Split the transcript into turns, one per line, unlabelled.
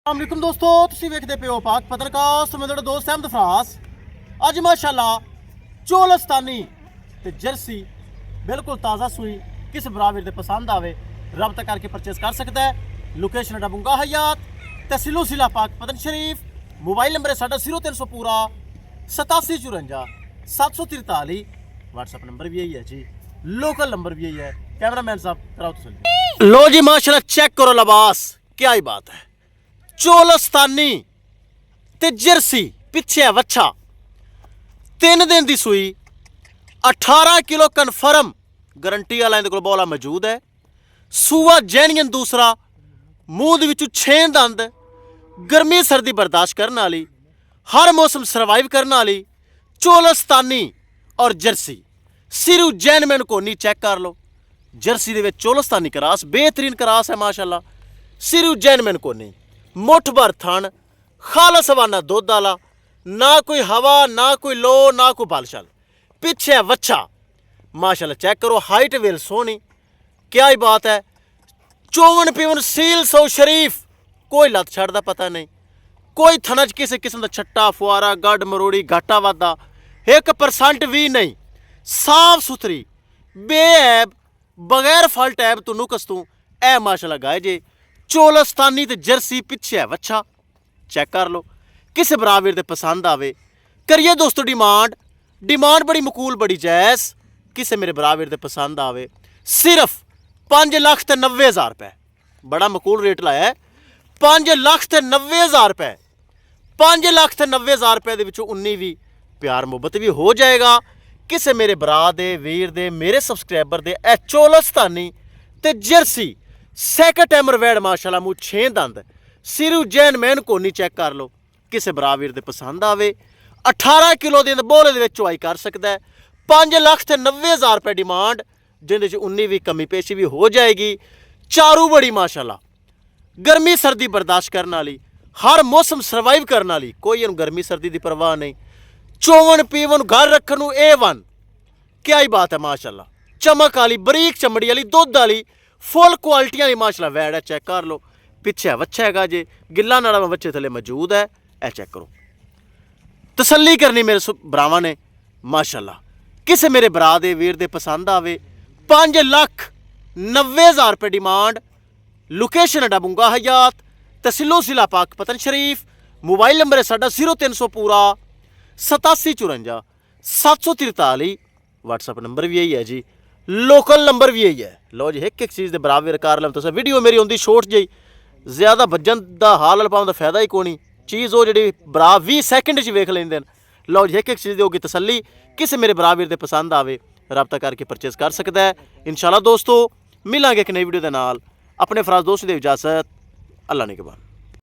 अस्सलामुअलैकुम दोस्तों, तुसीं वेखदे पे हो पाक पत्रकार मेरा दोस्त अहमद फरास। अज माशाअल्लाह चोलस्तानी ते जर्सी बिल्कुल ताज़ा सूई किस बराबर दे पसंद आवे रब्ता करके परचेस कर सकता है। लोकेशन डबुंगा हयात तहसीलो जिला पाक पतन शरीफ। मोबाइल नंबर है साढ़ा 0300 पूरा 8754 743। व्हाट्सअप नंबर भी यही है जी, लोकल नंबर भी यही है। कैमरा मैन साहब कराओ तो लो जी माशाअल्लाह, चेक करो लिबास, क्या ही बात है। चोलस्तानी ते जर्सी पिछे वच्छा 3 दिन की सूई 18 किलो कन्फर्म गारंटी वाला इहदे कोल बोला मौजूद है। सूआ जैनियन दूसरा, मूंह दे 6 दंद, गर्मी सर्दी बर्दाश्त करने वाली, हर मौसम सर्वाइव करने वाली चोलस्तानी और जर्सी। सिरू जैनमैन को नहीं चेक कर लो। जर्सी दे विच चोलस्तानी करास बेहतरीन करास है माशाअल्लाह। सिरू जैनमैन को नहीं, मुठ भर थन, खालस हवाना दुध वाला, ना कोई हवा ना कोई लो ना कोई बालशल, पिछे वच्छा माशाअल्लाह। चेक करो, हाइट वेल सोहनी, क्या ही बात है। चोवन पीवन सील सौ शरीफ, कोई लत छड़दा पता नहीं, कोई थना च किसी किस्म का छट्टा फुआरा गड़ मरोड़ी घाटा वादा 1% भी नहीं। साफ सुथरी बेऐब बगैर फल टैब तो नुकस तू ए माशाअल्लाह गाय जे। चोलस्तानी ते जर्सी पिछे है वच्छा, चेक कर लो, किस बराबर दे पसंद आवे। करिए दोस्तों डिमांड बड़ी मकूल बड़ी जायज़, किसे मेरे बराबर दे पसंद आवे। सिर्फ 5,90,000 रुपए, बड़ा मकूल रेट लाया है। 5,90,000 रुपए, 5,90,000 रुपए दे विचों 19 भी प्यार मुहब्बत भी हो जाएगा। किसे मेरे भरा दे वीर दे मेरे सबसक्राइबर दे ए चोलस्तानी ते जर्सी सैकंड टाइमर वैड माशाअल्लाह, मूँह 6 दंद, सिरू जैन मैन को नहीं चेक कर लो, किसे बराबर दे पसंद आवे। 18 किलो दिन बोले दे चुआई कर सकता है। 5,90,000 रुपए डिमांड, जिंदे 19 भी कमी पेशी भी हो जाएगी। चारू बड़ी माशाअल्लाह, गर्मी सर्दी बर्दाश्त करने वाली, हर मौसम सर्वाइव करने वाली, कोई इन्हू गर्मी सर्दी की परवाह नहीं। चोवन पीवन घर रखन A1, क्या ही बात है माशाअल्लाह। चमक वाली बरीक चमड़ी वाली दुध वाली फुल क्वालिटी वाली माशाअल्लाह वैड है। चेक कर लो, पिछे वच्छा है जे, गिला नाड़ा में बच्चे थले मौजूद है। ए चेक करो, तसल्ली करनी मेरे भरावां ने माशाअल्लाह। किसे मेरे भरा दे वीर दे पसंद आवे। 5,90,000 रुपए डिमांड। लोकेशन डबुंगा हयात तहसीलो जिला पाक पतन शरीफ। मोबाइल नंबर है साढ़ा 0300 पूरा 8754 743। व्हाट्सअप नंबर भी यही है जी, लोकल नंबर भी यही है। लो जी, एक चीज़ के बराबर कर लम तुस। वीडियो मेरी आती शॉर्ट जी, ज़्यादा भजन का हाल पाने का फायदा ही कोई नहीं। चीज़ वो जी बरा 20 सेकंड वेख लेंदे। लो जी, एक चीज़ की होगी तसल्ली, किसी मेरे बराबर दे पसंद आवे रब्ता करके परचेस कर सकता है। इंशाअल्लाह दोस्तों मिलांगे एक नई वीडियो के नाल। अपने फराज दोस्त दे इजाजत, अल्लाह ने के बाद।